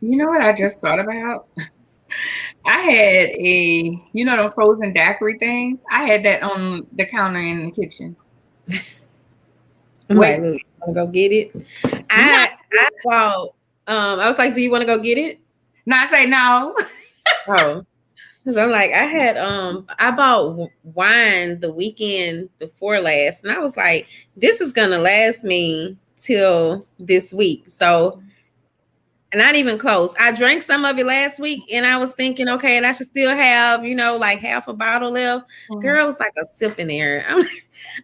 You know what I just thought about? I had those frozen daiquiri things. I had that on the counter in the kitchen. I'm like, Wait, look, you want to go get it? not, I bought. I was like, do you want to go get it? not say no. Oh, because I'm like, I bought wine the weekend before last, and I was like, this is gonna last me till this week. So not even close. I drank some of it last week, and I was thinking, okay, and I should still have, like half a bottle left. Mhm. Girl, it was like a sip in there.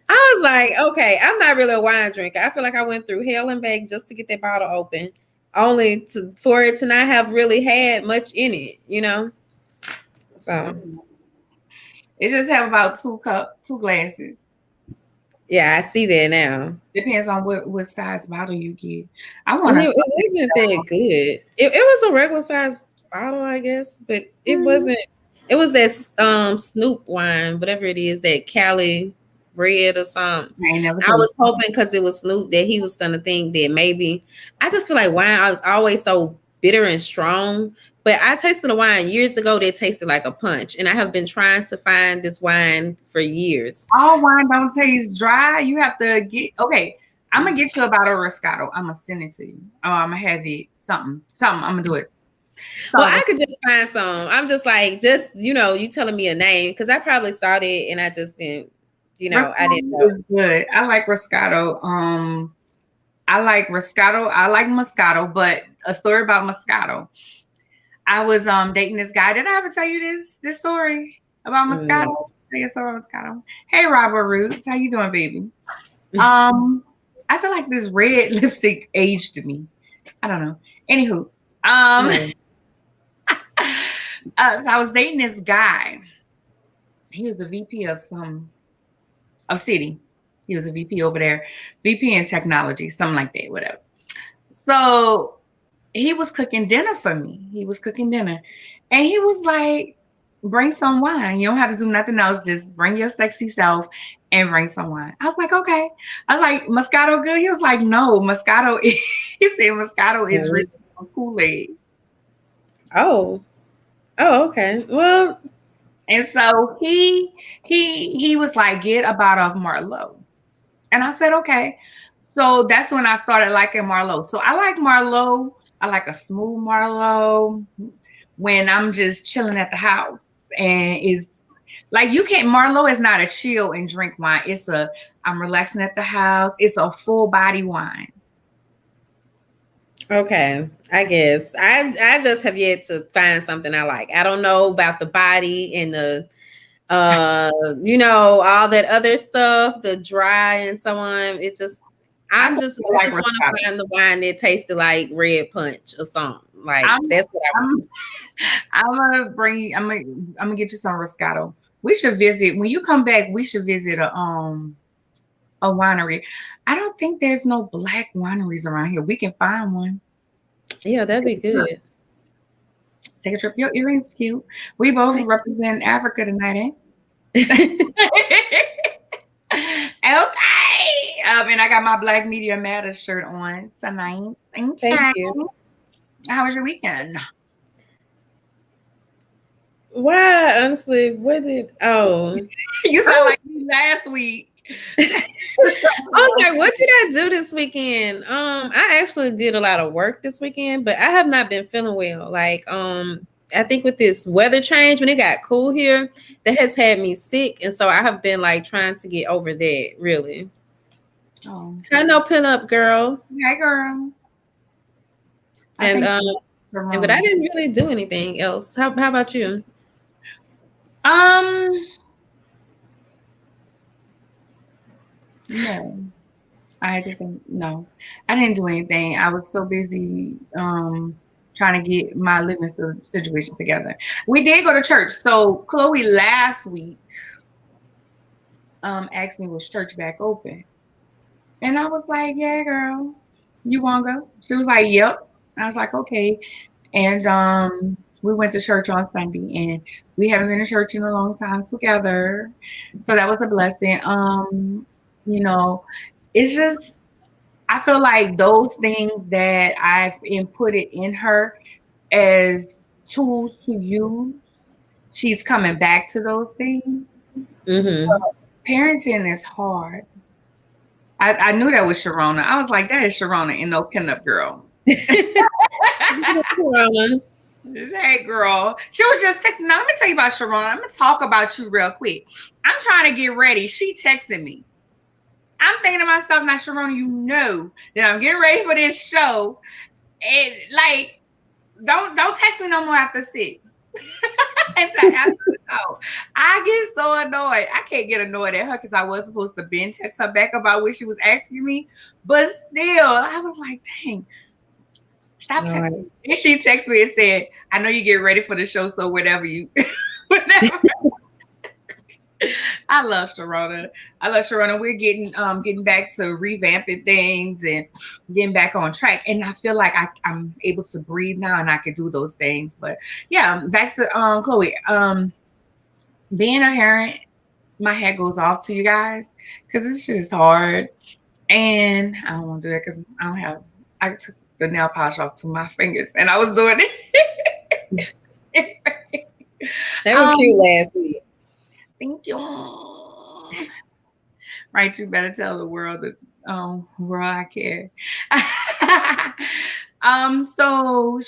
I was like, okay, I'm not really a wine drinker. I feel like I went through hell and back just to get that bottle open, only for it to not have really had much in it. So It just have about two glasses. yeah, I see that now. Depends on what size bottle you get. I want And to. it wasn't that good. It was a regular size bottle, I guess, but it wasn't. It was that Snoop wine, whatever it is, that Cali red or something. I ain't never I tasted. was hoping because it was Snoop that he was gonna think that maybe. I just feel like wine. I was always so bitter and strong. But I tasted a wine years ago that tasted like a punch, and I have been trying to find this wine for years. All wine don't taste dry. You have to get okay. I'm gonna get you a bottle of Roscato. I'm gonna send it to you. Oh, I'm gonna have it something. I'm gonna do it. Well, So I could just find some. I'm just like, you telling me a name because I probably saw that and I just didn't, I didn't Roscato know. is good. I like Roscato. I like Roscato. I like Moscato, but a story about Moscato. I was dating this guy. Did I ever tell you this story about Moscato? No. Tell you a story about Moscato. Hey, Robert Roots, how you doing, baby? Um, I feel like this red lipstick aged me. I don't know. Anywho, um, No. so I was dating this guy. He was the VP of city. He was a VP over there, VP in technology, something like that, whatever. So he was cooking dinner for me. He was cooking dinner, and he was like, "Bring some wine. You don't have to do nothing else. Just bring your sexy self and bring some wine." I was like, "Okay." I was like, "Moscato good?" He was like, "No, Moscato." He said, "Moscato is No. rich on Kool-Aid." Oh. Oh, okay. Well, And so he was like, "Get a bottle of Marlowe." And I said, "Okay." So that's when I started liking Marlowe. So I like Marlowe. I like a smooth Marlowe when I'm just chilling at the house. And it's like you can't Marlowe is not a chill and drink wine. I'm relaxing at the house. It's a full body wine. okay. I guess I just have yet to find something I like. I don't know about the body and the all that other stuff, the dry and so on. I think I I like just want Roscato. to find the wine that tasted like red punch or something. Like I'm that's what I want. I'm I'm gonna bring you. I'm gonna get you some Roscato. We should visit when you come back. We should visit a winery. I don't think there's no black wineries around here. We can find one. Yeah, that'd be good. Take a trip. Your earrings cute. We both represent Africa tonight, eh? Okay. And I got my Black Media Matters shirt on tonight. Thank Okay. you. How was your weekend? Why, honestly, what did You I sound like was me last week. I was like, what did I do this weekend? I actually did a lot of work this weekend, but I have not been feeling well. Like, I think with this weather change when it got cool here, that has had me sick, and so I have been like trying to get over that. Really, Oh, I know, pin up girl, hey girl. I and think but I Corona. didn't really do anything else. How about you? Um, no. I had to think no. I didn't do anything. I was so busy trying to get my living situation together. We did go to church. So Chloe last week asked me was church back open. And I was like, "Yeah, girl. You wanna go?" She was like, "Yep." I was like, "Okay." And we went to church on Sunday and we haven't been to church in a long time together. So that was a blessing. You know, it's just I feel like those things that I've inputted in her, as tools to use, she's coming back to those things. Mm-hmm. Parenting is hard. I knew that was Sharona. I was like, that is Sharona and no pinup girl. Hey, girl. She was just texting. Now, let me tell you about Sharona. I'm going to talk about you real quick. I'm trying to get ready. She texted me. I'm thinking to myself, now, Sharona, you know that I'm getting ready for this show. And, like, don't text me no more after 6. And I get so annoyed. I can't get annoyed at her because I was supposed to Ben text her back about what she was asking me. But still, I was like, dang, stop texting me. And she texted me and said, I know you get ready for the show, so whatever you whatever. I love Sharona. We're getting back to revamping things and getting back on track. And I feel like I'm able to breathe now and I can do those things. But yeah, back to Chloe. Being a parent, my head goes off to you guys because this shit is hard. And I don't want to do that because I took the nail polish off to my fingers and I was doing it. They were cute last week. Thank you. Right, you better tell the world that world I care. So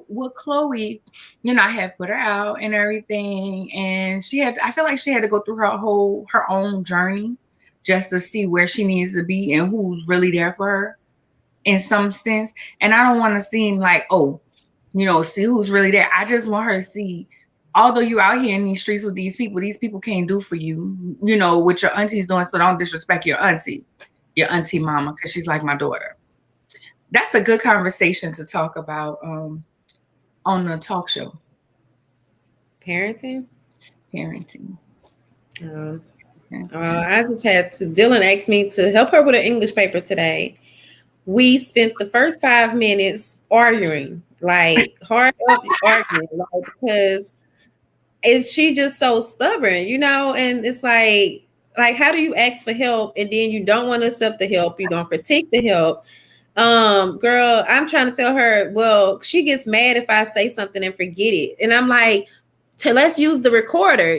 with Chloe, I had put her out and everything, and I feel like she had to go through her own journey just to see where she needs to be and who's really there for her in some sense. And I don't want to seem like, see who's really there. I just want her to see, although you're out here in these streets with these people can't do for you, what your auntie's doing. So don't disrespect your auntie mama, because she's like my daughter. That's a good conversation to talk about on the talk show. Parenting. I just had to. Dylan asked me to help her with an English paper today. We spent the first 5 minutes arguing, like hard up arguing, because she just so stubborn, and it's like how do you ask for help and then you don't want to accept the help? You're gonna critique the help. Girl, I'm trying to tell her, well, she gets mad if I say something and forget it. And I'm like, let's use the recorder,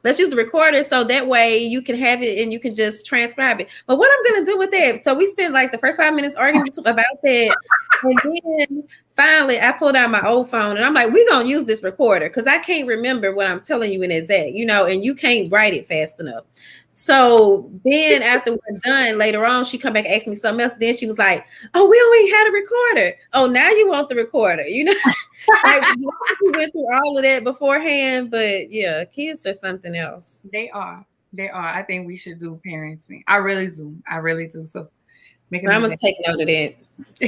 let's use the recorder so that way you can have it and you can just transcribe it. But what I'm going to do with that? So we spent like the first 5 minutes arguing about that. And then finally I pulled out my old phone and I'm like, we're going to use this recorder because I can't remember what I'm telling you in exact, and you can't write it fast enough. So then after we're done, later on, she come back and ask me something else. Then she was like, oh, we only had a recorder. Oh, now you want the recorder, like we went through all of that beforehand. But yeah, kids are something else. They are. I think we should do parenting. I really do. So I'm going to take note of that.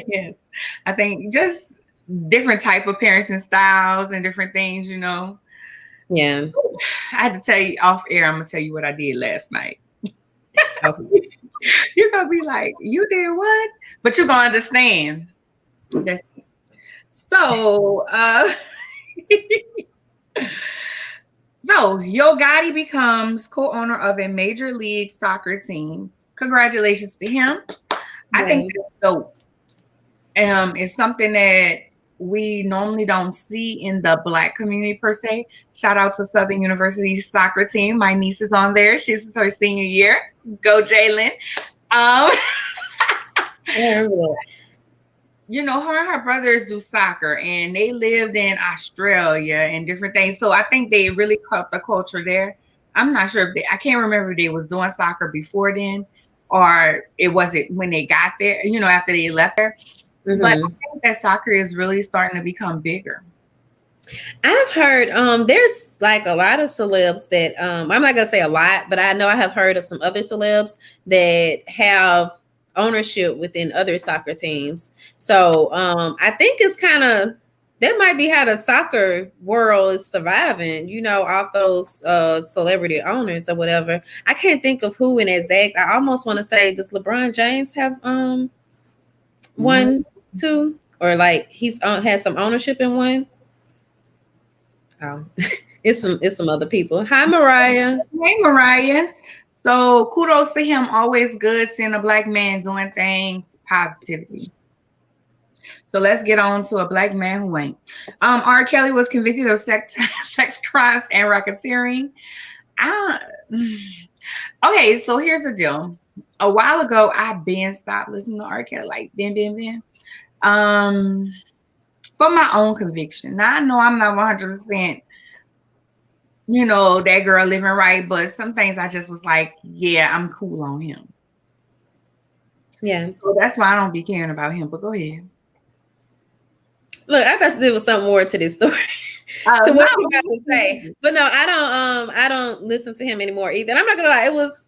Yes. I think just different type of parenting styles and different things, Yeah. I had to tell you off air. I'm gonna tell you what I did last night. Okay. You're gonna be like, you did what? But you're gonna understand. So Yo Gotti becomes co-owner of a major league soccer team. Congratulations to him. I think that's dope. It's something that we normally don't see in the Black community per se. Shout out to Southern University's soccer team. My niece is on there. She's her senior year. Go Jalen. Her and her brothers do soccer and they lived in Australia and different things. So I think they really caught the culture there. I'm not sure I can't remember if they was doing soccer before then or it wasn't when they got there, after they left there. Mm-hmm. But I think that soccer is really starting to become bigger. I've heard there's like a lot of celebs that I'm not gonna say a lot, but I know I have heard of some other celebs that have ownership within other soccer teams. So I think it's kind of that might be how the soccer world is surviving, off those celebrity owners or whatever. I can't think of who in exact. I almost want to say, does LeBron James have one, two, or like he's has some ownership in one? Oh, it's some other people. Hi, Mariah. Hey, Mariah. So kudos to him. Always good seeing a Black man doing things positively. So let's get on to a black man who ain't. R. Kelly was convicted of sex crimes and racketeering. Okay, so here's the deal. A while ago, I been stopped listening to R. Kelly, like been. For my own conviction. Now I know I'm not 100%, that girl living right, but some things I just was like, yeah, I'm cool on him. Yeah. So that's why I don't be caring about him. But go ahead. Look, I thought there was something more to this story. So what you got to say? But no, I don't listen to him anymore either. And I'm not gonna lie,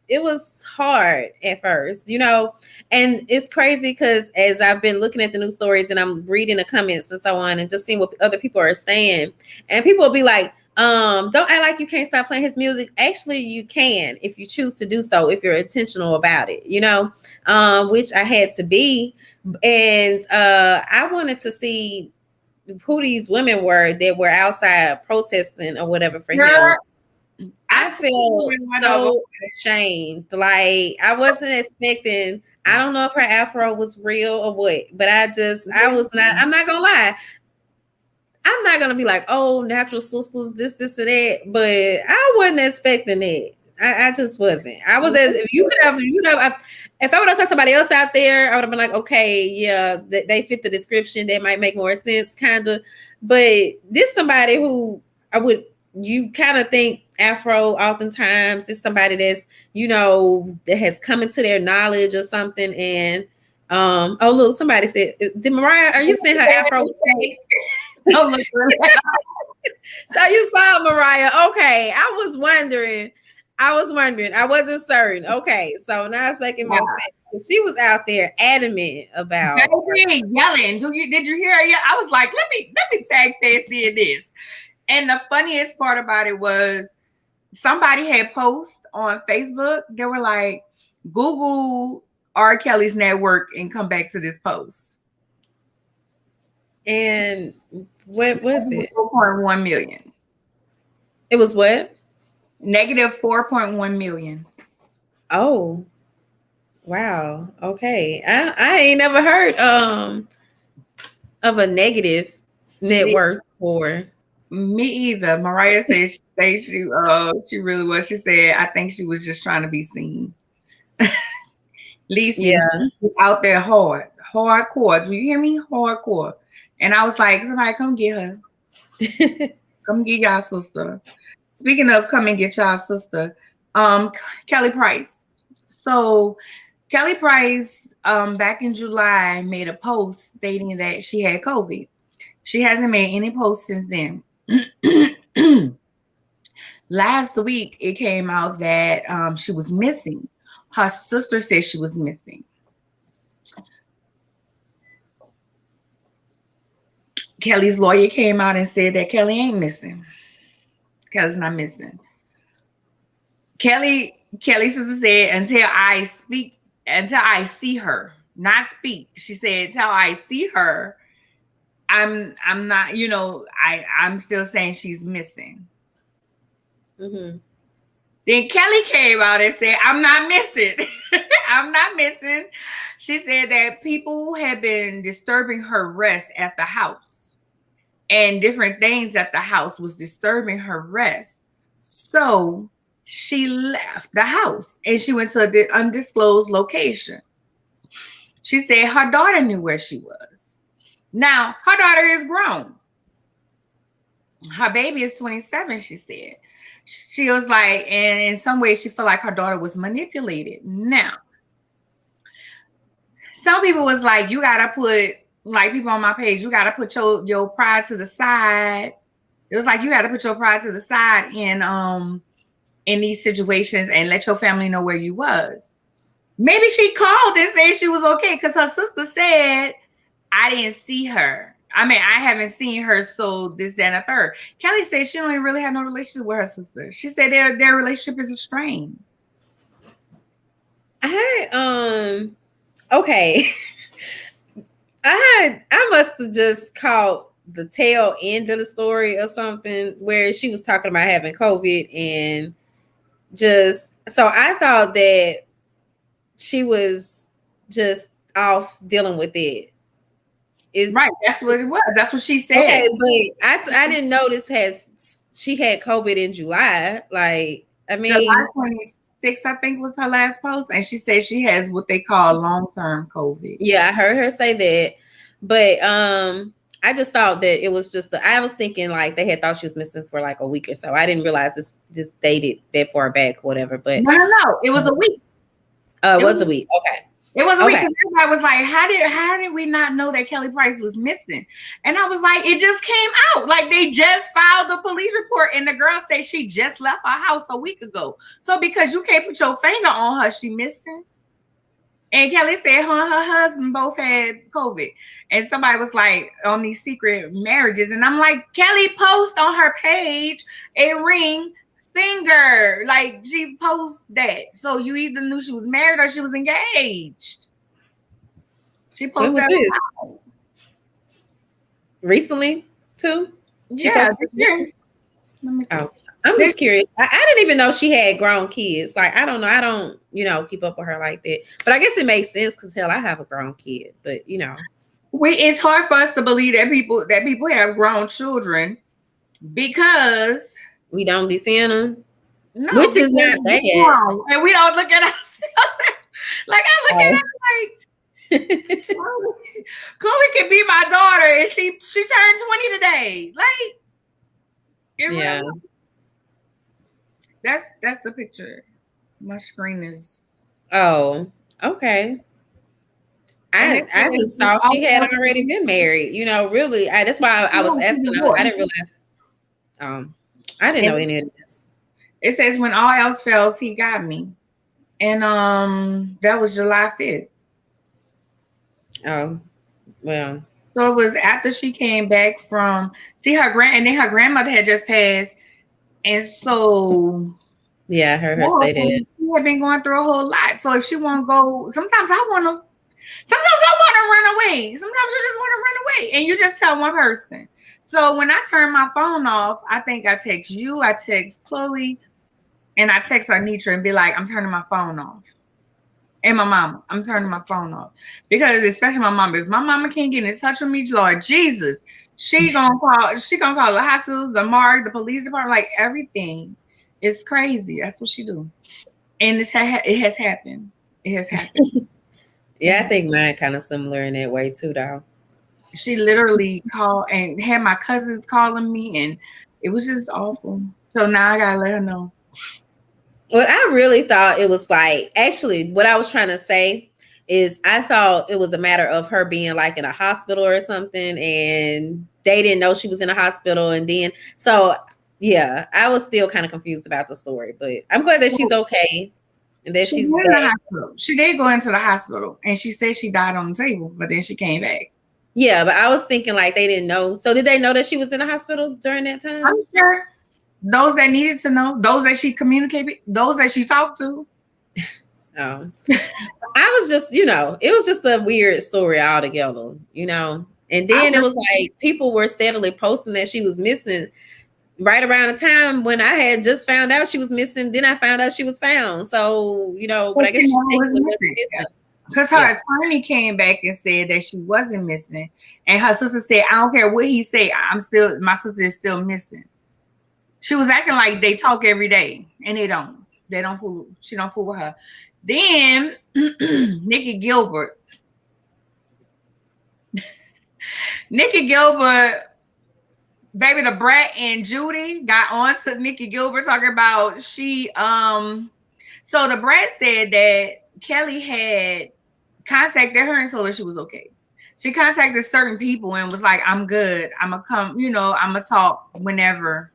it was hard at first, and it's crazy because as I've been looking at the news stories and I'm reading the comments and so on and just seeing what other people are saying, and people will be like, don't act like you can't stop playing his music. Actually, you can if you choose to do so, if you're intentional about it, which I had to be. And I wanted to see who these women were that were outside protesting or whatever for him. I felt so ashamed. Like I wasn't expecting. I don't know if her afro was real or what, but I'm not gonna lie. I'm not gonna be like, oh, natural sisters, this, and that, but I wasn't expecting it. I just wasn't. I was as if you could have, if I would have said somebody else out there, I would have been like, okay, yeah, they fit the description. That might make more sense, kind of. But this somebody who you kind of think Afro oftentimes, this somebody that's, that has come into their knowledge or something. And oh look, somebody said, did Mariah, are you saying her Afro was fake? Don't look So you saw Mariah. Okay. I was wondering. I wasn't certain. Okay. So now it's making more sense. She was out there adamant about yelling. Did you hear her? Yeah. I was like, let me tag Fancy in this. And the funniest part about it was somebody had post on Facebook. They were like, Google R. Kelly's network and come back to this post. And what was it? 4.1 million. It was what? Negative 4.1 million. Oh, wow. Okay. I ain't never heard of a negative net worth for. Me either. Mariah said she really was. She said, I think she was just trying to be seen. Lisa out there hardcore. Do you hear me? Hardcore. And I was like, somebody come get her. Come get y'all sister. Speaking of come and get y'all sister, Kelly Price. So Kelly Price, back in July, made a post stating that she had COVID. She hasn't made any posts since then. Last week, it came out that she was missing. Her sister said she was missing. Kelly's lawyer came out and said that Kelly ain't missing. Kelly's not missing. Kelly's sister said, until I see her, not speak. She said, until I see her, I'm not, I'm still saying she's missing. Mm-hmm. Then Kelly came out and said, I'm not missing. I'm not missing. She said that people have been disturbing her rest at the house, and different things at the house was disturbing her rest. So she left the house and she went to the undisclosed location. She said her daughter knew where she was. Now, her daughter is grown. Her baby is 27, she said. She was like, and in some ways she felt like her daughter was manipulated. Now, some people was like, you got to put, like people on my page, you got to put your pride to the side. It was like, you got to put your pride to the side in these situations and let your family know where you was. Maybe she called and said she was okay because her sister said, I didn't see her. I mean, I haven't seen her, so this, that, and the third. Kelly said she don't even really have no relationship with her sister. She said their relationship is strained. Okay. I must have just caught the tail end of the story or something where she was talking about having COVID and so I thought that she was just off dealing with it. Is Right. That's what it was. That's what she said. okay, but I didn't know she had COVID in July. Like, I July mean, 26th, I think, was her last post. And she said she has what they call long-term COVID. yeah, I heard her say that. But I just thought that it was just I was thinking like they had thought she was missing for like a week or so. I didn't realize this dated that far back or whatever. But No. It was a week. it was a week. Okay. It was a week Okay. because everybody was like, how did we not know that Kelly Price was missing? And I was like, it just came out. Like they just filed a police report and the girl said she just left her house a week ago. So because you can't put your finger on her, she missing. And Kelly said her and her husband both had COVID. And somebody was like on these secret marriages. And I'm like, Kelly post on her page a ring finger. Like she posts that. So you either knew she was married or she was engaged. She posted that recently too. Yeah, this year. Oh, I'm just curious. I didn't even know she had grown kids. Like, I don't know. I don't, keep up with her like that. But I guess it makes sense because hell, I have a grown kid. But it's hard for us to believe that people have grown children because we don't be seeing them. No, which is not bad. And we don't look at ourselves. Like I look at her like Chloe can be my daughter and she turned 20 today. Like yeah. That's the picture. My screen is okay. I just thought she had already been married. Really. That's why I was asking. I didn't realize. I didn't know any of this. It says when all else fails, he got me, and that was July 5th. Oh, well. So it was after she came back from and then her grandmother had just passed, and so yeah, I heard her say that. She had been going through a whole lot. So if she want to go, sometimes I want to run away. Sometimes you just want to run away, and you just tell one person. So when I turn my phone off, I think I text you, I text Chloe, and I text Anitra and be like, I'm turning my phone off. And my mama, I'm turning my phone off. Because especially my mama, if my mama can't get in touch with me, Lord Jesus, she gonna call the hospital, the morgue, the police department, like everything. It's crazy. That's what she do. And it has happened. It has happened. Yeah, I think mine kind of similar in that way too, though. She literally called and had my cousins calling me, and it was just awful. So now I gotta let her know. Well, I really thought it was like, actually, what I was trying to say is I thought it was a matter of her being like in a hospital or something, and they didn't know she was in a hospital. And then, so yeah, I was still kind of confused about the story, but I'm glad that she's okay. And that she's in the hospital. She did go into the hospital, and she said she died on the table, but then she came back. Yeah, but I was thinking like they didn't know. So did they know that she was in the hospital during that time? I'm sure. Those that needed to know, those that she communicated, those that she talked to. Oh, I was just, it was just a weird story altogether, And then it was like people were steadily posting that she was missing right around the time when I had just found out she was missing. Then I found out she was found. So, but I guess she was missing. Because her attorney came back and said that she wasn't missing. And her sister said, I don't care what he say, my sister is still missing. She was acting like they talk every day, and they don't. She don't fool with her. Then Nikki Gilbert. Baby, the Brat and Judy got on to Nikki Gilbert talking about so the Brat said that Kelly had contacted her and told her she was okay. She contacted certain people and was like, I'm good. I'm gonna come, I'm gonna talk whenever.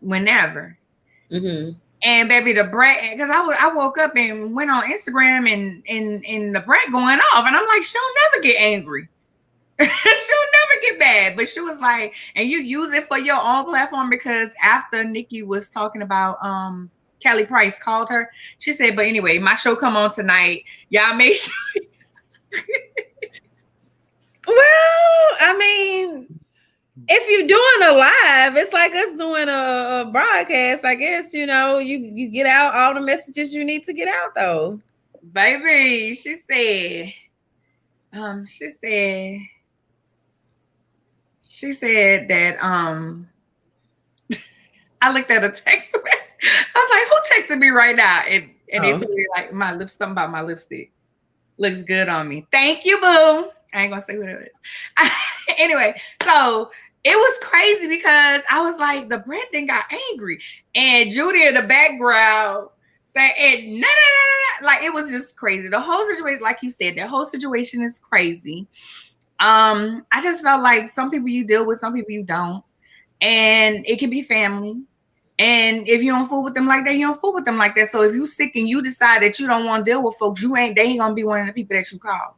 Mm-hmm. And baby, the Brat, because I woke up and went on Instagram and the Brat going off, and I'm like, she'll never get angry. She'll never get mad. But she was like, and you use it for your own platform, because after Nikki was talking about Kelly Price called her, she said, but anyway, my show come on tonight. Y'all make sure. Well, I mean, if you're doing a live, it's like us doing a broadcast, I guess, you get out all the messages you need to get out, though. Baby, she said, she said that I looked at a text message. I was like, who texted me right now? And they told me like my lips, something about my lipstick. Looks good on me. Thank you, boo. I ain't gonna say what it is. Anyway, so it was crazy because I was like, the bread thing got angry. And Judy in the background said, no, no, no, no. Like it was just crazy. The whole situation, like you said, the whole situation is crazy. I just felt like some people you deal with, some people you don't. And it can be family. And if you don't fool with them like that, you don't fool with them like that. So if you sick and you decide that you don't want to deal with folks, they ain't gonna be one of the people that you call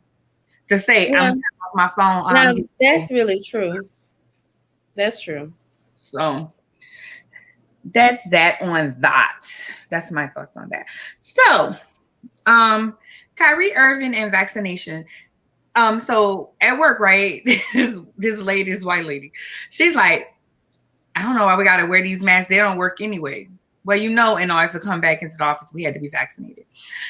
to say, I'm off my phone. Now, that's really true. That's true. So that's that on that. That's my thoughts on that. So Kyrie Irving and vaccination. So at work, right? this lady, this white lady, she's like, I don't know why we got to wear these masks. They don't work anyway. Well, in order to come back into the office, we had to be vaccinated.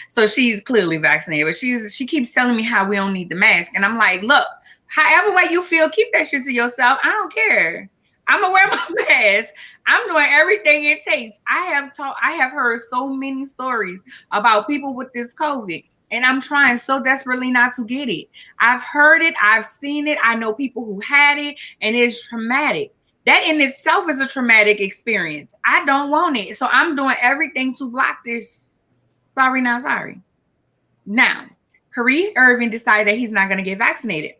So she's clearly vaccinated, but she keeps telling me how we don't need the mask. And I'm like, look, however way you feel, keep that shit to yourself. I don't care. I'm gonna wear my mask. I'm doing everything it takes. I have heard so many stories about people with this COVID. And I'm trying so desperately not to get it. I've heard it. I've seen it. I know people who had it, and it's traumatic. That in itself is a traumatic experience. I don't want it. So I'm doing everything to block this. Sorry, not sorry. Now, Kyrie Irving decided that he's not going to get vaccinated.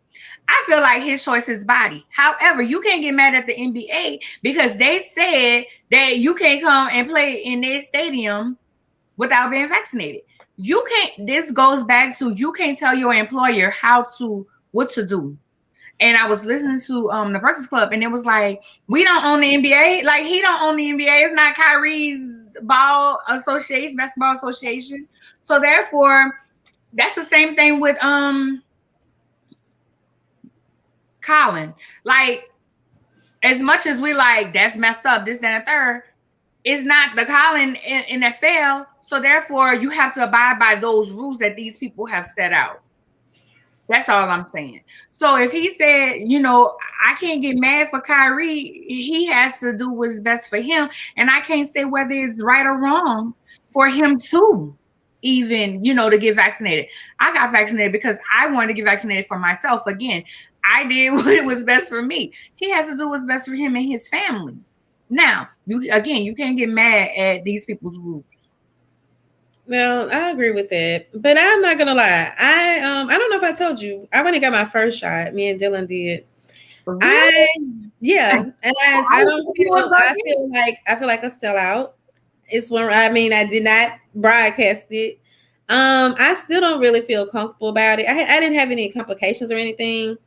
I feel like his choice is body. However, you can't get mad at the NBA because they said that you can't come and play in their stadium without being vaccinated. You can't, this goes back to, you can't tell your employer what to do. And I was listening to the Breakfast Club, and it was like, we don't own the NBA. Like, he don't own the NBA. It's not Kyrie's basketball association. So therefore, that's the same thing with Colin. Like, as much as we like, that's messed up, this, that, and third, it's not the Colin in NFL. So therefore, you have to abide by those rules that these people have set out. That's all I'm saying. So if he said, I can't get mad for Kyrie, he has to do what's best for him. And I can't say whether it's right or wrong for him to even, to get vaccinated. I got vaccinated because I wanted to get vaccinated for myself. Again, I did what was best for me. He has to do what's best for him and his family. Now, you can't get mad at these people's rules. Well, I agree with that, but I'm not gonna lie. I don't know if I told you. I went and got my first shot. Me and Dylan did. Really? And I don't feel. I feel like a sellout. It's one. I mean, I did not broadcast it. I still don't really feel comfortable about it. I didn't have any complications or anything.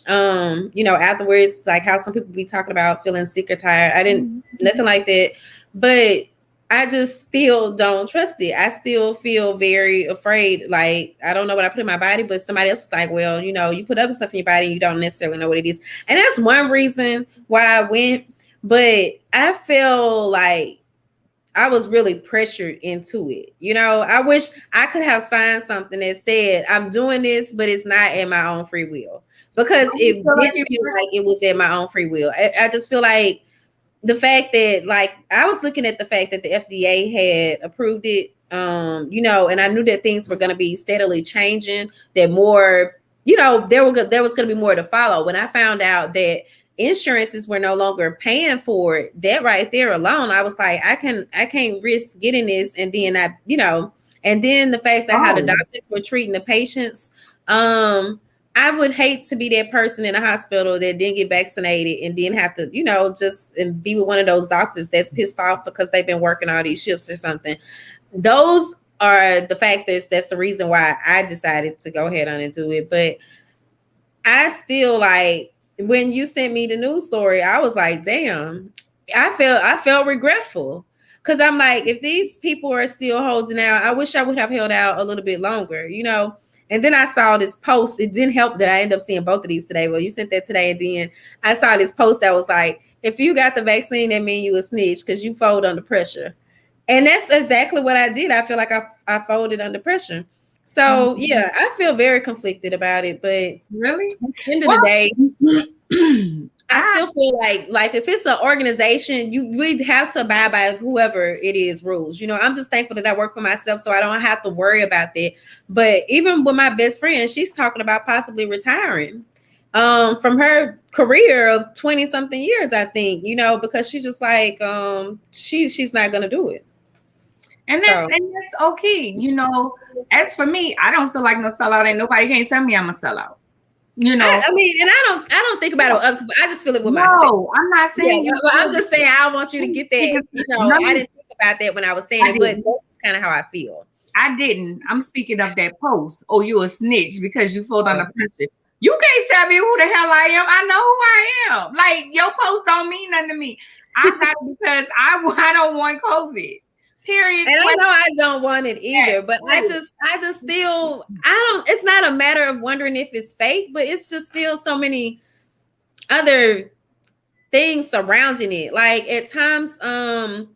Afterwards, like how some people be talking about feeling sick or tired. I didn't, nothing like that. But I just still don't trust it. I still feel very afraid. Like, I don't know what I put in my body, but somebody else is like, well, you put other stuff in your body and you don't necessarily know what it is. And that's one reason why I went. But I feel like I was really pressured into it. I wish I could have signed something that said, I'm doing this, but it's not at my own free will. Because it didn't feel like it was at my own free will. I just feel like the fact that, like, I was looking at the fact that the FDA had approved it, and I knew that things were going to be steadily changing, that more, there was going to be more to follow. When I found out that insurances were no longer paying for it, that right there alone, I was like, I can't risk getting this. And then and then the fact that how the doctors were treating the patients, I would hate to be that person in a hospital that didn't get vaccinated and then have to, just and be with one of those doctors that's pissed off because they've been working all these shifts or something. Those are the factors. That's the reason why I decided to go ahead on and do it. But I still, like, when you sent me the news story, I was like, damn, I felt regretful. Because I'm like, if these people are still holding out, I wish I would have held out a little bit longer, And then I saw this post. It didn't help that I ended up seeing both of these today. Well, you sent that today, and then I saw this post that was like, if you got the vaccine, that means you a snitch because you fold under pressure. And that's exactly what I did. I feel like I folded under pressure. So, yeah, I feel very conflicted about it. But really, at the end of the day, I still feel like if it's an organization, we'd have to abide by whoever it is rules. I'm just thankful that I work for myself, so I don't have to worry about that. But even with my best friend, she's talking about possibly retiring from her career of 20 something years, I think, because she's just like she's not gonna do it. And that's okay. As for me, I don't feel like no sellout, and nobody can't tell me I'm a sellout. I mean, and I don't think about it with other people. I just feel it with myself. No, I'm not saying you. I'm just saying I want you to get that. I didn't think about that when I was saying it, but that's kind of how I feel. I didn't. I'm speaking of that post. Oh, you a snitch because you fold on the pressure. You can't tell me who the hell I am. I know who I am. Like, your post don't mean nothing to me. I got it because I don't want COVID. Period. And I know I don't want it either, but I just still, it's not a matter of wondering if it's fake, but it's just still so many other things surrounding it. Like at times, when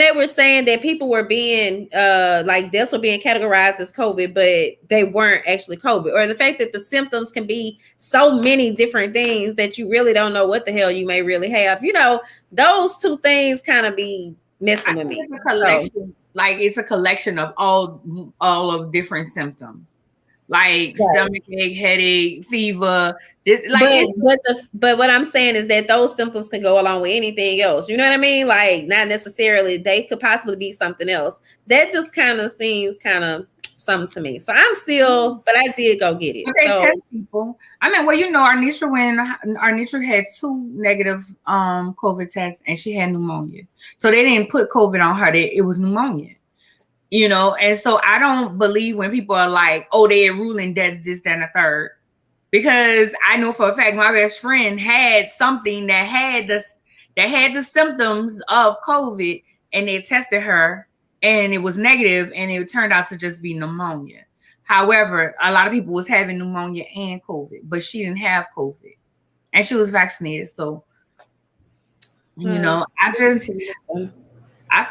they were saying that people were being like deaths were being categorized as COVID, but they weren't actually COVID, or the fact that the symptoms can be so many different things that you really don't know what the hell you may really have. Those two things kind of be messing with me. Like it's a collection of all of different symptoms, like stomach ache, headache, fever. But what I'm saying is that those symptoms can go along with anything else. You know what I mean? Like not necessarily, they could possibly be something else. That just kind of seems kind of something to me. So I'm still, but I did go get it. But they test people. I mean, Arnisha had 2 negative COVID tests, and she had pneumonia. So they didn't put COVID on her. It was pneumonia. And so I don't believe when people are like, oh, they're ruling deaths, this, that, and the third. Because I know for a fact my best friend had something that had the symptoms of COVID, and they tested her and it was negative, and it turned out to just be pneumonia. However, a lot of people was having pneumonia and COVID, but she didn't have COVID, and she was vaccinated. So, I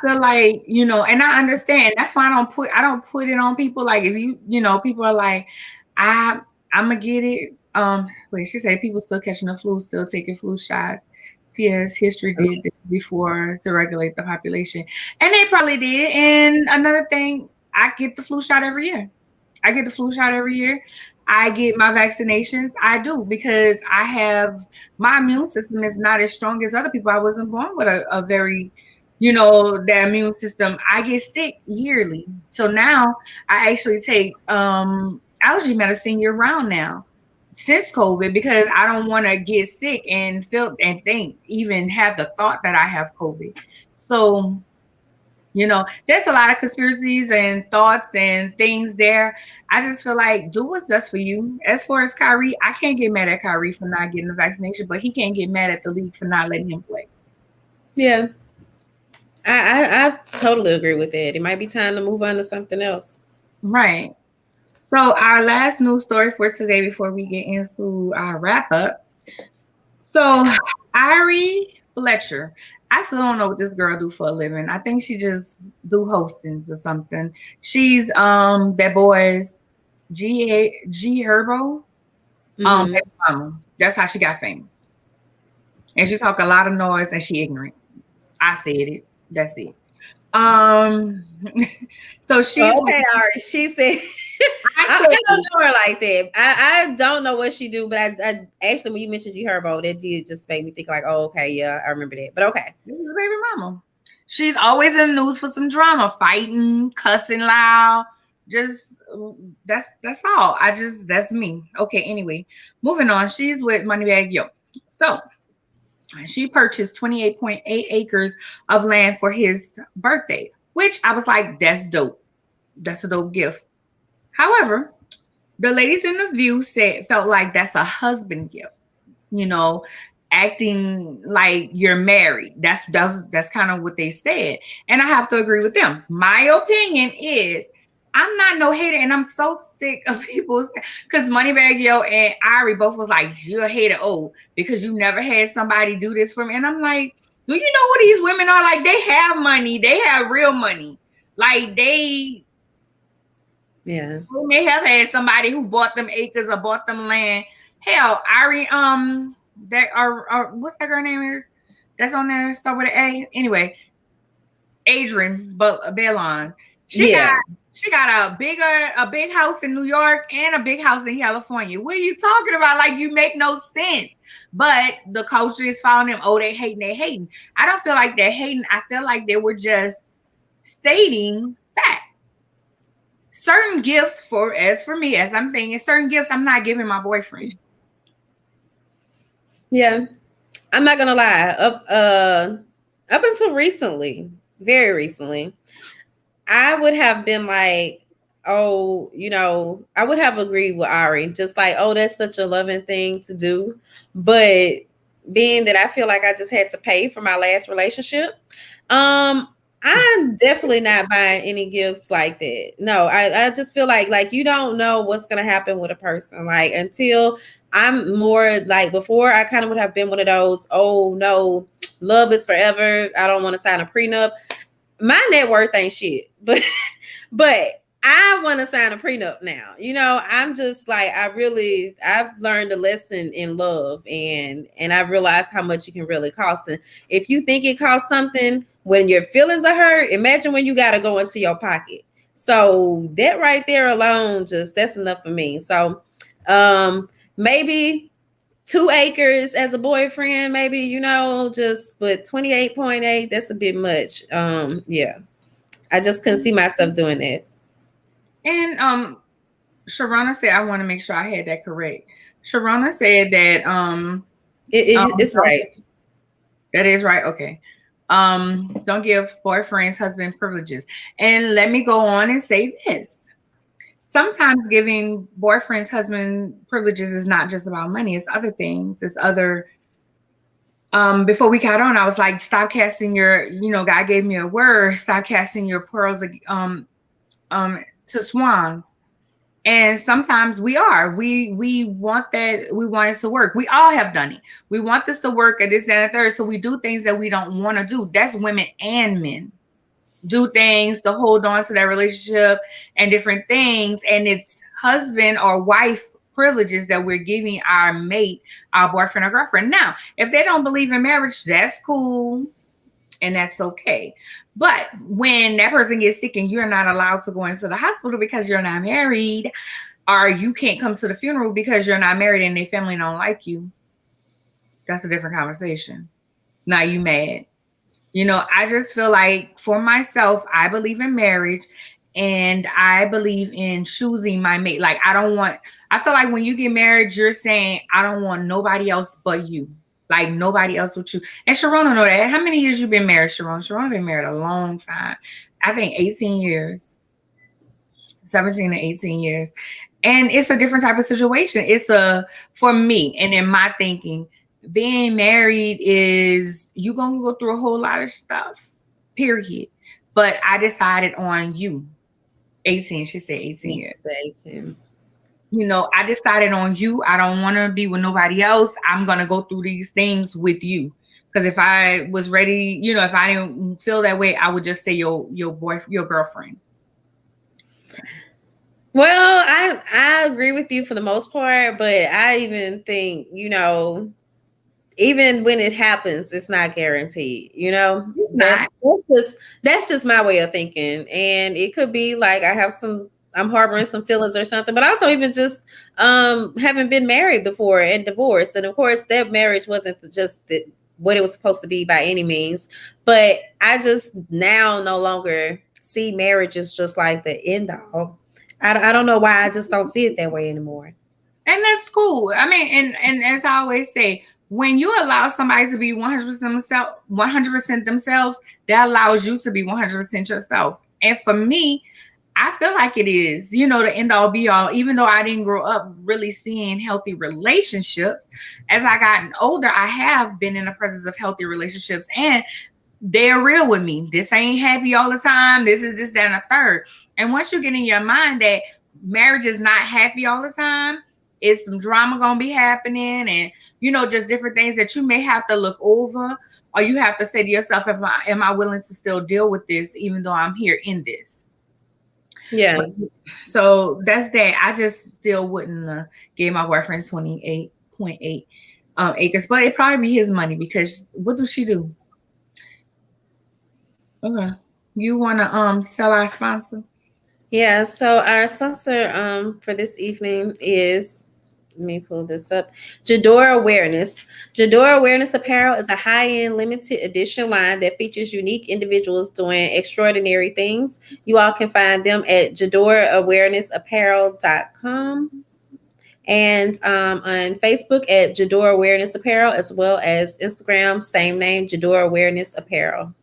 feel like, and I understand. That's why I don't put it on people. Like if people are like, I'm gonna get it. She said people still catching the flu, still taking flu shots. P.S. History did this before to regulate the population, and they probably did. And another thing, I get the flu shot every year. I get my vaccinations. I do, because my immune system is not as strong as other people. I wasn't born with a very, the immune system. I get sick yearly. So now I actually take allergy medicine year round now since COVID, because I don't want to get sick and even have the thought that I have COVID. So, there's a lot of conspiracies and thoughts and things there. I just feel like do what's best for you. As far as Kyrie, I can't get mad at Kyrie for not getting the vaccination, but he can't get mad at the league for not letting him play. Yeah. I totally agree with that. It might be time to move on to something else. Right. So our last news story for today before we get into our wrap up. So Ari Fletcher, I still don't know what this girl do for a living. I think she just do hostings or something. She's that boy's G Herbo. Mama. That's how she got famous. And she talk a lot of noise and she ignorant. I said it. That's it. So she's okay, Ari. She said I don't know her like that. I don't know what she do, but I actually, when you mentioned G Herbo, that did just make me think like, oh, okay, yeah, I remember that. But okay. Baby mama. She's always in the news for some drama, fighting, cussing loud. Just that's all. That's me. Okay, anyway, moving on. She's with Money Bagg Yo. So she purchased 28.8 acres of land for his birthday, which I was like, that's dope. That's a dope gift. However, the ladies in the View felt like that's a husband gift, acting like you're married. That's kind of what they said. And I have to agree with them. My opinion is I'm not no hater, and I'm so sick of people, because Money Bagg Yo and Ari both was like, you're a hater, because you never had somebody do this for me. And I'm like, do you know who these women are? Like, they have money. They have real money. Like, they may have had somebody who bought them acres or bought them land. Hell, Ari that are what's that girl name is? That's on there. Start with an A. Anyway, Adrian Bellon. She got Yeah. she got a big house in New York and a big house in California. What are you talking about? Like you make no sense. But the culture is following them. Oh, they hating, they hating. I don't feel like they're hating. I feel like they were just stating fact. Certain gifts for me, as I'm thinking, certain gifts I'm not giving my boyfriend. Yeah. I'm not gonna lie. Up until recently, very recently, I would have been like, oh, I would have agreed with Ari, just like, oh, that's such a loving thing to do. But being that I feel like I just had to pay for my last relationship, I'm definitely not buying any gifts like that. No, I just feel like you don't know what's gonna happen with a person. Like until I'm more like before, I kind of would have been one of those, oh no, love is forever. I don't want to sign a prenup. My net worth ain't shit, but I want to sign a prenup now. I'm just like I've learned a lesson in love, and I realized how much it can really cost. And if you think it costs something when your feelings are hurt, imagine when you got to go into your pocket. So that right there alone, just that's enough for me. So maybe 2 acres as a boyfriend, maybe, just, but 28.8, that's a bit much. Yeah. I just couldn't see myself doing that. And Sharona said, I want to make sure I had that correct. Sharona said that It's right. that is right. Okay. Don't give boyfriends husband privileges. And let me go on and say this. Sometimes giving boyfriends husband privileges is not just about money, it's other things. It's other before we got on, I was like, stop casting God gave me a word, stop casting your pearls to swans. And sometimes we want that, we want it to work. We all have done it. We want this to work at this, that, and third. So we do things that we don't want to do. That's women and men. Do things to hold on to that relationship and different things. And it's husband or wife privileges that we're giving our mate, our boyfriend or girlfriend. Now, if they don't believe in marriage, that's cool. And that's okay. But when that person gets sick and you're not allowed to go into the hospital because you're not married, or you can't come to the funeral because you're not married and their family don't like you, that's a different conversation. Now you mad. I just feel like for myself, I believe in marriage and I believe in choosing my mate. Like I feel like when you get married, you're saying, I don't want nobody else but you. Like nobody else with you. And Sharona know that. How many years you been married, Sharona? Sharona been married a long time. I think 18 years. 17 to 18 years. And it's a different type of situation. For me, and in my thinking, being married is you gonna go through a whole lot of stuff, period. But I decided on you. 18, she said 18 years. 18. I decided on you. I don't want to be with nobody else. I'm going to go through these things with you. Because if I was ready, if I didn't feel that way, I would just stay your girlfriend. Well, I agree with you for the most part, but I even think, even when it happens, it's not guaranteed, That's just my way of thinking. And it could be like I'm harboring some feelings or something, but also even just haven't been married before and divorced. And of course that marriage wasn't just what it was supposed to be by any means. But I just now no longer see marriage as just like the end all. I don't know why I just don't see it that way anymore. And that's cool. I mean, and as I always say, when you allow somebody to be 100% themselves, that allows you to be 100% yourself. And for me, I feel like it is, the end all be all, even though I didn't grow up really seeing healthy relationships. As I gotten older, I have been in the presence of healthy relationships and they're real with me. This ain't happy all the time. This is this, that, and a third. And once you get in your mind that marriage is not happy all the time, it's some drama gonna be happening and just different things that you may have to look over, or you have to say to yourself, am I willing to still deal with this even though I'm here in this? Yeah. So that's that. I just still wouldn't give my boyfriend 28.8 acres, but it probably be his money because what does she do? Okay. You wanna sell our sponsor? Yeah, so our sponsor for this evening is, let me pull this up, Jadora Awareness. Jadora Awareness Apparel is a high-end limited edition line that features unique individuals doing extraordinary things. You all can find them at JadoraAwarenessApparel.com and on Facebook at Jadora Awareness Apparel, as well as Instagram, same name, Jadora Awareness Apparel.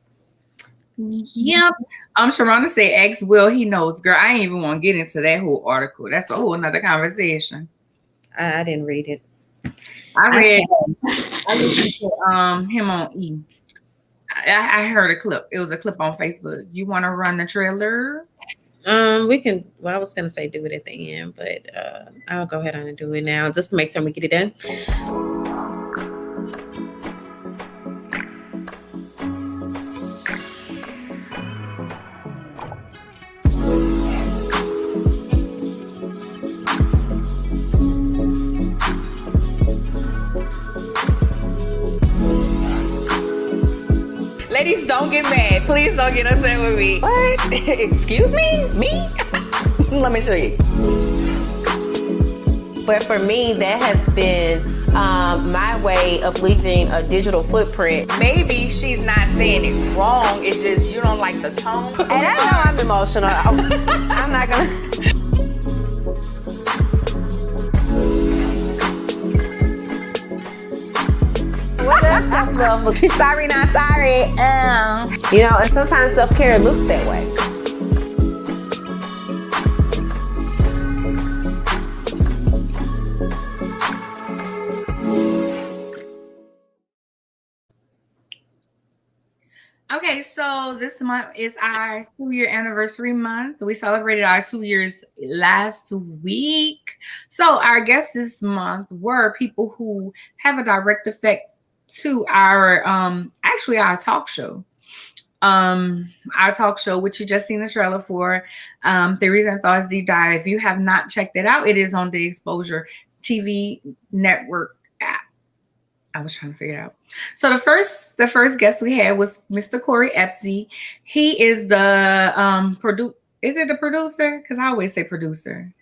Yep. Sharona said, "Ex Will, he knows, girl." I ain't even want to get into that whole article. That's a whole nother conversation. I didn't read it. I listened to him on E. I heard a clip. It was a clip on Facebook. You want to run the trailer? We can. Well, I was gonna say do it at the end, but I'll go ahead on and do it now just to make sure we get it done. Ladies, don't get mad. Please don't get upset with me. What? Excuse me? Me? Let me show you. But for me, that has been my way of leaving a digital footprint. Maybe she's not saying it wrong. It's just you don't like the tone. And I know I'm emotional. I'm not going to. Sorry, not sorry. You know, and sometimes self-care looks that way. Okay, so this month is our 2-year anniversary month. We celebrated our 2 years last week. So our guests this month were people who have a direct effect to our actually our talk show. Our talk show, which you just seen the trailer for, Theories and Thoughts Deep Dive. If you have not checked it out, it is on the Exposure TV network app. I was trying to figure it out. So the first guest we had was Mr. Corey Epsey. He is the Is it the producer? Because I always say producer.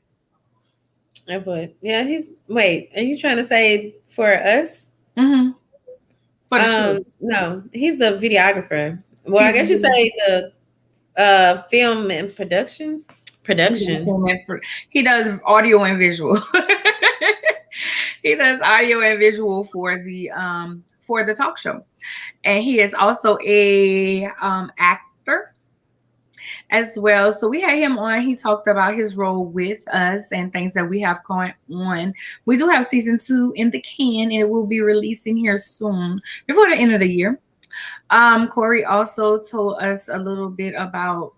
But yeah, wait. Are you trying to say for us? Mm-hmm. For the show. No, he's the videographer. Well, I guess you say the film and production. He does audio and visual. He does audio and visual for the talk show, and he is also a actor as well. So we had him on. He talked about his role with us and things that we have going on. We do have season 2 in the can, and it will be releasing here soon before the end of the year. Corey also told us a little bit about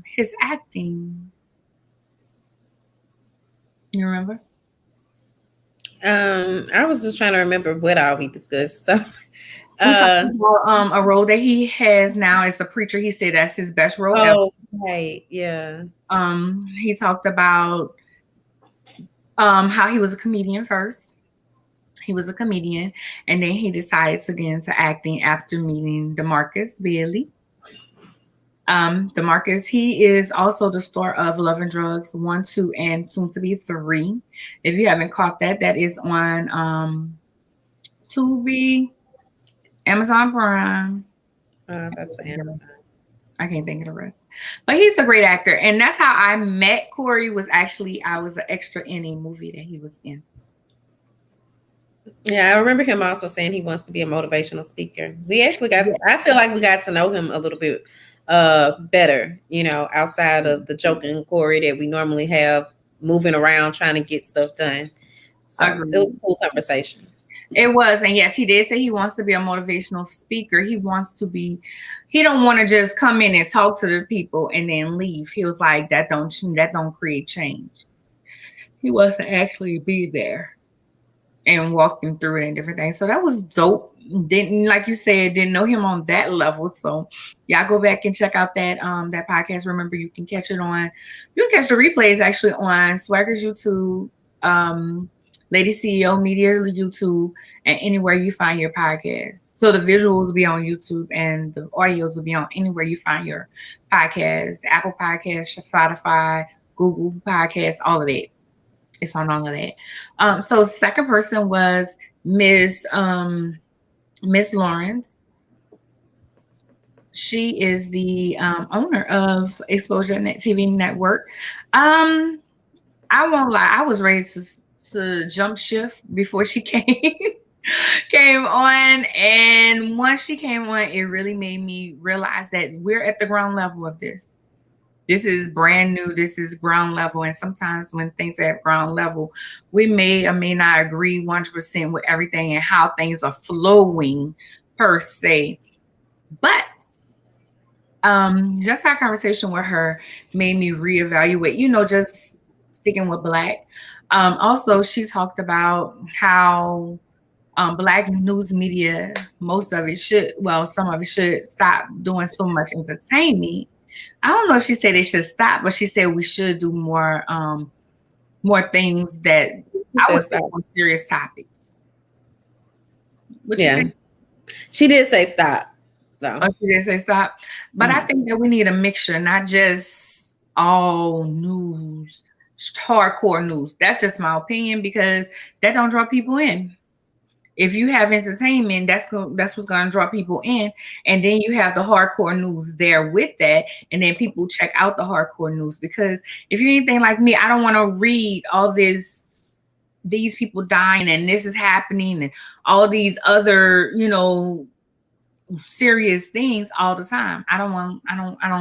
his acting. You remember? I was just trying to remember what all we discussed. So a role that he has now as a preacher. He said that's his best role ever. Right, yeah. He talked about how he was a comedian first. He was a comedian, and then he decided to get into acting after meeting DeMarcus Bailey. DeMarcus, he is also the star of Love and Drugs 1, 2, and soon to be 3. If you haven't caught that, that is on Tubi, Amazon Prime. That's Amazon. I can't think of the rest. But he's a great actor. And that's how I met Corey. I was an extra in a movie that he was in. Yeah, I remember him also saying he wants to be a motivational speaker. I feel like we got to know him a little bit better, outside of the joking Corey that we normally have moving around trying to get stuff done. So it was a cool conversation. It was. And yes, he did say he wants to be a motivational speaker. He don't want to just come in and talk to the people and then leave. He was like, that don't create change. He wants to actually be there and walk them through it and different things. So that was dope. Like you said, didn't know him on that level. So y'all go back and check out that podcast. Remember, you can catch the replays actually on Swagger's YouTube, Lady CEO Media YouTube, and anywhere you find your podcast. So the visuals will be on YouTube and the audios will be on anywhere you find your podcast, Apple Podcasts, Spotify, Google Podcasts, all of that. It's on all of that. So second person was Miss Lawrence. She is the owner of Exposure Net TV Network. I won't lie, I was ready to jump shift before she came on, and once she came on, it really made me realize that we're at the ground level of this. This is brand new. This is ground level. And sometimes when things are at ground level, we may or may not agree 100% with everything and how things are flowing per se. But just our conversation with her made me reevaluate, just sticking with Black. Also, she talked about how Black news media, most of it some of it should stop doing so much entertainment. I don't know if she said they should stop, but she said we should do more things that I would say on serious topics. She did say stop. No. Oh, she did say stop. But I think that we need a mixture, not just all news, hardcore news. That's just my opinion, because that don't draw people in. If you have entertainment, that's what's going to draw people in. And then you have the hardcore news there with that. And then people check out the hardcore news, because if you're anything like me, I don't want to read all these people dying and this is happening and all these other, serious things all the time. I don't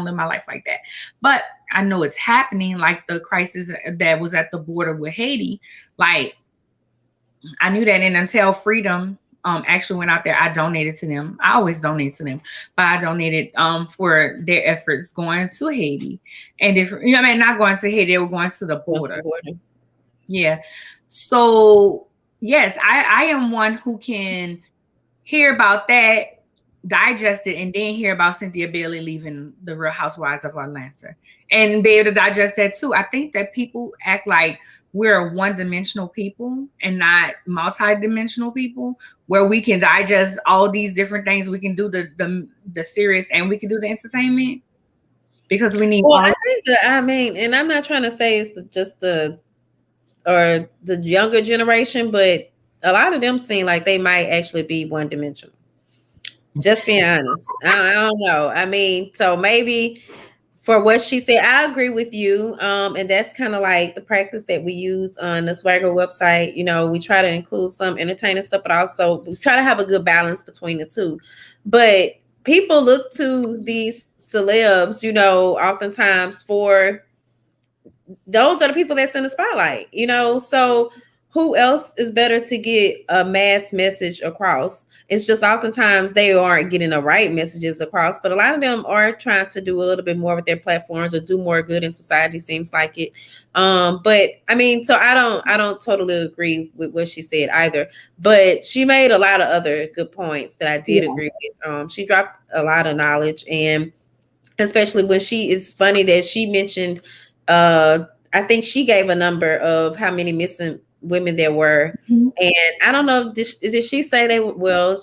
live my life like that. But I know it's happening, like the crisis that was at the border with Haiti. Like, I knew that, and until Freedom actually went out there, I donated to them. I always donate to them, but I donated for their efforts going to Haiti. And if not going to Haiti, they were going to the border. Yeah. So yes, I am one who can hear about that, digest it, and then hear about Cynthia Bailey leaving the Real Housewives of Atlanta and be able to digest that too. I think that people act like we're one-dimensional people and not multi-dimensional people, where we can digest all these different things. We can do the serious and we can do the entertainment, because we need. Well, I think and I'm not trying to say it's just the younger generation, but a lot of them seem like they might actually be one-dimensional. Just being honest. I don't know. So maybe for what she said, I agree with you. And that's kind of like the practice that we use on the Swagger website. We try to include some entertaining stuff, but also we try to have a good balance between the two. But people look to these celebs, oftentimes for those are the people that's in the spotlight, so who else is better to get a mass message across? It's just oftentimes they aren't getting the right messages across, but a lot of them are trying to do a little bit more with their platforms or do more good in society, seems like it. But so I don't totally agree with what she said either, but she made a lot of other good points that I did agree with. She dropped a lot of knowledge, and especially when it's funny that she mentioned, I think she gave a number of how many missing women there were. Mm-hmm. And I don't know, did she say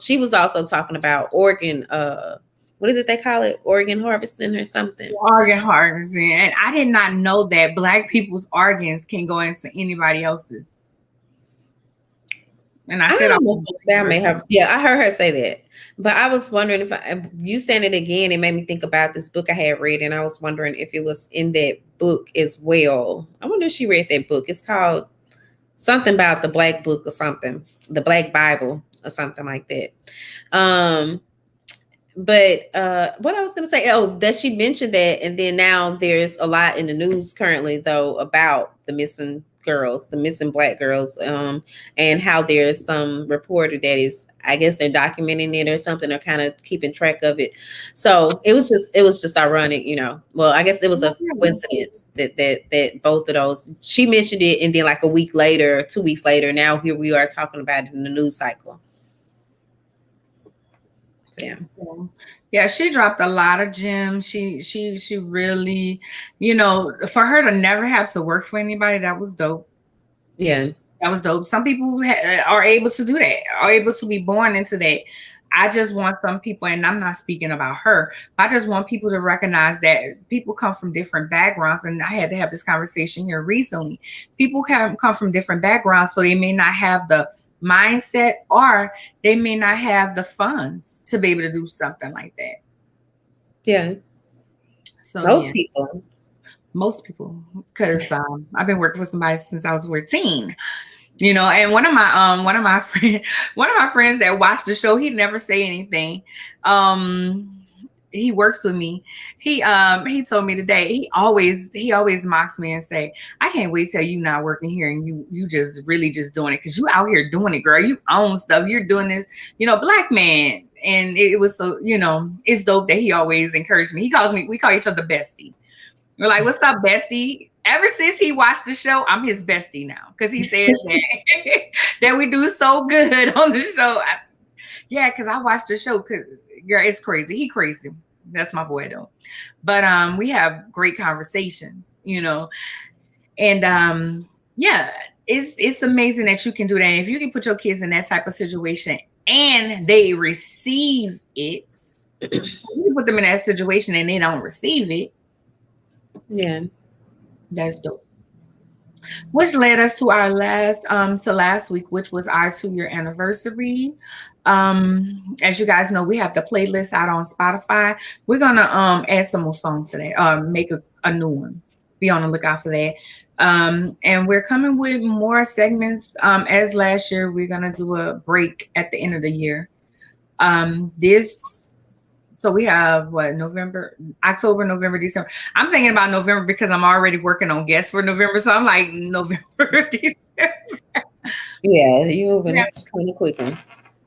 she was also talking about organ, what is it they call it? Organ harvesting or something? Organ harvesting. And I did not know that Black people's organs can go into anybody else's. And I said, I heard her say that. But I was wondering if you saying it again, it made me think about this book I had read, and I was wondering if it was in that book as well. I wonder if she read that book. It's called something about the Black book or something, the Black Bible or something like that. But what I was going to say, that she mentioned that, and then now there's a lot in the news currently, though, about the missing girls, the missing Black girls, and how there's some reporter that is, I guess they're documenting it or something, or kind of keeping track of it. So it was just ironic, Well, I guess it was a coincidence that both of those, she mentioned it, and then like a week later, 2 weeks later, now here we are talking about it in the news cycle. Yeah, she dropped a lot of gems. She really, for her to never have to work for anybody, that was dope. Yeah. That was dope. Some people are able to do that, are able to be born into that. I just want some people, and I'm not speaking about her, but I just want people to recognize that people come from different backgrounds. And I had to have this conversation here recently. People come from different backgrounds, so they may not have the mindset, or they may not have the funds to be able to do something like that. Yeah. So Most people, because I've been working with somebody since I was 14. And one of my friends that watched the show, he never say anything. He works with me. He told me today, he always mocks me and say, I can't wait till you not working here and you just really just doing it, because you out here doing it, girl. You own stuff. You're doing this, black man. And it was so, it's dope that he always encouraged me. We call each other bestie. We're like, what's up, bestie? Ever since he watched the show, I'm his bestie now, because he says that we do so good on the show. Because I watched the show. Cause girl, it's crazy. He crazy. That's my boy though. But we have great conversations, and it's amazing that you can do that. And if you can put your kids in that type of situation and they receive it, you put them in that situation and they don't receive it. Yeah. That's dope. Which led us to our last week, which was our 2-year anniversary. As you guys know, we have the playlist out on Spotify. We're gonna add some more songs today, make a new one. Be on the lookout for that. And we're coming with more segments. As last year, we're gonna do a break at the end of the year. So we have October, November, December. I'm thinking about November because I'm already working on guests for November. So I'm like November, December. Yeah, you're moving kind of quickly.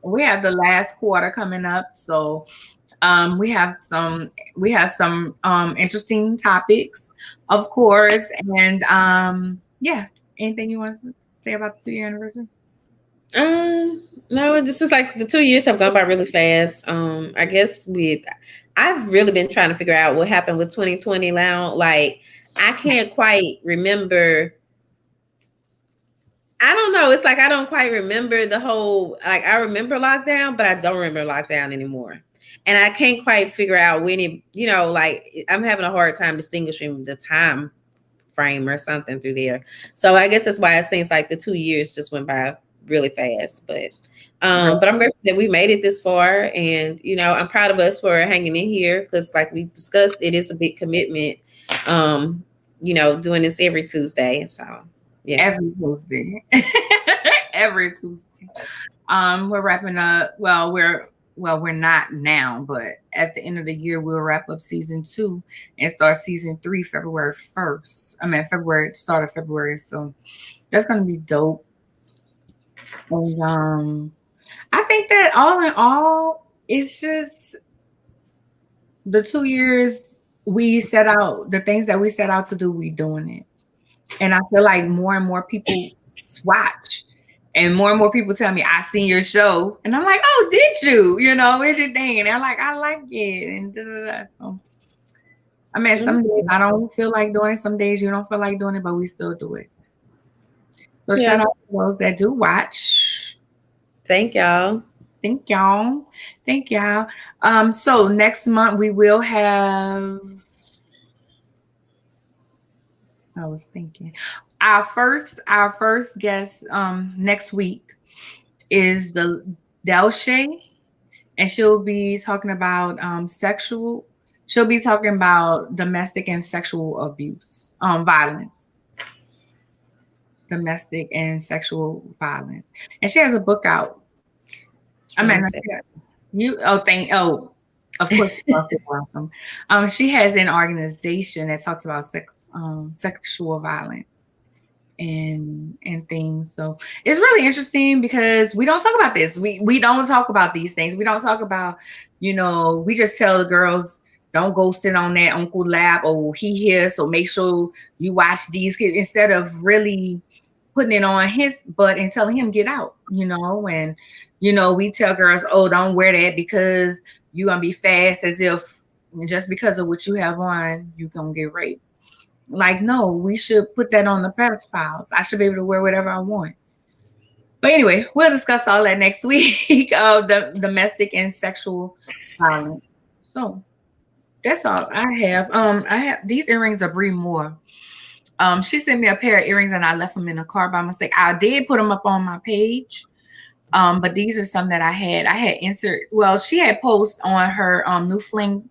We have the last quarter coming up. So we have some interesting topics, of course. And anything you want to say about the 2-year anniversary? No, this is like the 2 years have gone by really fast. I guess I've really been trying to figure out what happened with 2020 now. Like, I can't quite remember. I don't know. It's like I don't quite remember the whole, like, I remember lockdown, but I don't remember lockdown anymore. And I can't quite figure out when it, like, I'm having a hard time distinguishing the time frame or something through there. So I guess that's why it seems like the 2 years just went by really fast. But I'm grateful that we made it this far. And, I'm proud of us for hanging in here because, like we discussed, it is a big commitment, doing this every Tuesday. So, yeah. Every Tuesday. Every Tuesday. We're wrapping up. Well, we're not now, but at the end of the year, we'll wrap up season 2 and start season 3 February 1st. Start of February. So that's going to be dope. And I think that all in all, it's just the 2 years we set out, the things that we set out to do, we doing it. And I feel like more and more people watch. And more people tell me, I seen your show. And I'm like, oh, did you? Where's your thing? And they're like, I like it. And So, some days I don't feel like doing it. Some days you don't feel like doing it, but we still do it. So shout out to those that do watch. Thank y'all. So next month we will have, I was thinking, our first guest next week is the Delshay, and she'll be talking about she'll be talking about domestic and sexual abuse, violence. Domestic and sexual violence. And she has a book out. Of course, you're welcome. She has an organization that talks about sexual violence and things. So it's really interesting because we don't talk about this. We don't talk about these things. We don't talk about, we just tell the girls, don't go sit on that uncle lap, or he here, so make sure you watch these kids, instead of really putting it on his butt and telling him get out, and we tell girls, oh, don't wear that because you're gonna be fast, as if just because of what you have on, you're gonna get raped. Like, no, we should put that on the pedophiles. I should be able to wear whatever I want. But anyway, we'll discuss all that next week of the domestic and sexual violence. So that's all I have. I have these earrings are Bree Moore. She sent me a pair of earrings and I left them in the car by mistake. I did put them up on my page. But these are some that I had she had post on her new Flangles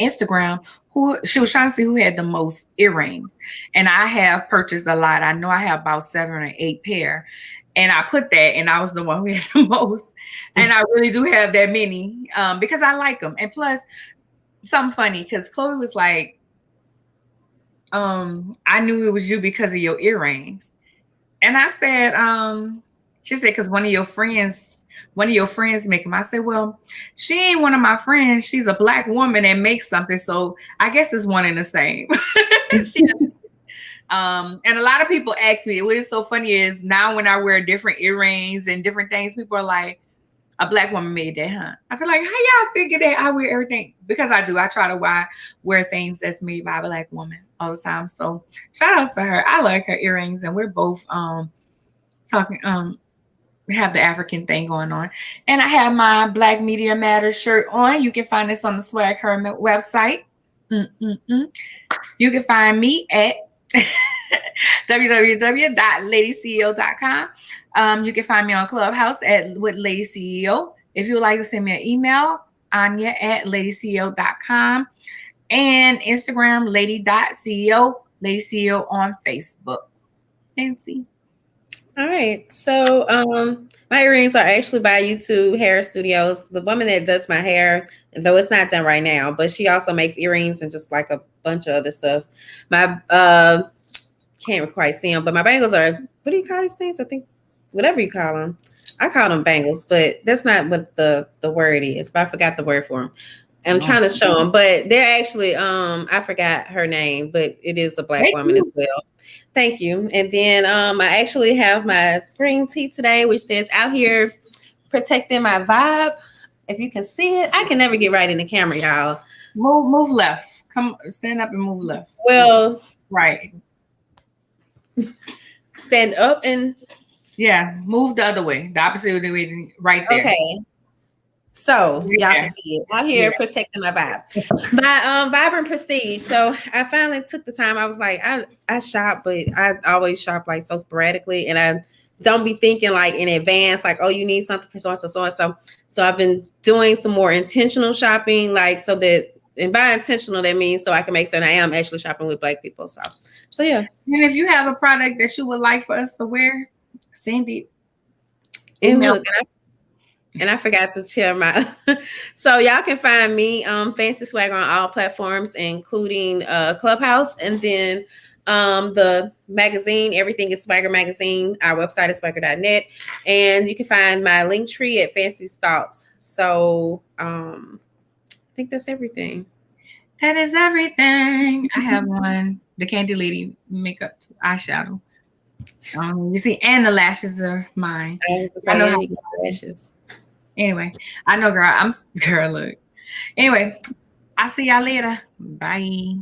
Instagram who she was trying to see who had the most earrings. And I have purchased a lot. I know I have about 7 or 8 pair. And I put that and I was the one who had the most. And I really do have that many because I like them. And plus, something funny, because Chloe was like, I knew it was you because of your earrings. And I said, she said, because one of your friends make them. I said, well, she ain't one of my friends. She's a Black woman that makes something. So I guess it's one and the same. And a lot of people ask me, what is so funny is now when I wear different earrings and different things, people are like, a Black woman made that, huh? I feel like, how y'all figure that I wear everything? Because I do. I try to wear things that's made by a Black woman all the time. So shout out to her. I like her earrings, and we're both talking have the African thing going on. And I have my Black Media Matters shirt on. You can find this on the Swag Hermit website. You can find me at www.ladyceo.com. You can find me on Clubhouse with Lady CEO. If you would like to send me an email, Arnya at ladyceo.com, and Instagram, lady.ceo, Lady CEO on Facebook. Fancy. All right. So my earrings are actually by YouTube Hair Studios. The woman that does my hair, though it's not done right now, but she also makes earrings and just like a bunch of other stuff. My can't quite see them, but my bangles are, what do you call these things? I think whatever you call them. I call them bangles, but that's not what the word is. But I forgot the word for them. I'm trying to show them, but they're actually I forgot her name, but it is a Black woman as well. Thank you. And then I actually have my screen tee today, which says "Out here protecting my vibe." If you can see it, I can never get right in the camera, y'all. Move left. Come stand up and move left. Well, right. Stand up and move the other way, the opposite of the way, right there. Okay. So y'all can see it. Out here protecting my vibe. My Vibrant Prestige. So I finally took the time. I was like, I shop, but I always shop like so sporadically, and I don't be thinking like in advance, like, oh, you need something for so and so, so and so. So I've been doing some more intentional shopping, like so that, and by intentional, that means so I can make certain I am actually shopping with Black people. So yeah. And if you have a product that you would like for us to wear, send it. And look, and I forgot to share my. So y'all can find me Fancy Swagger on all platforms, including Clubhouse, and then the magazine. Everything is Swagger Magazine. Our website is swagger.net, and you can find my link tree at Fancy's Thoughts. So I think that's everything. That is everything. I have one, the Candy Lady makeup eyeshadow. You see, and the lashes are mine. I know how to get lashes. Anyway, I know, girl. Look. Anyway, I'll see y'all later. Bye.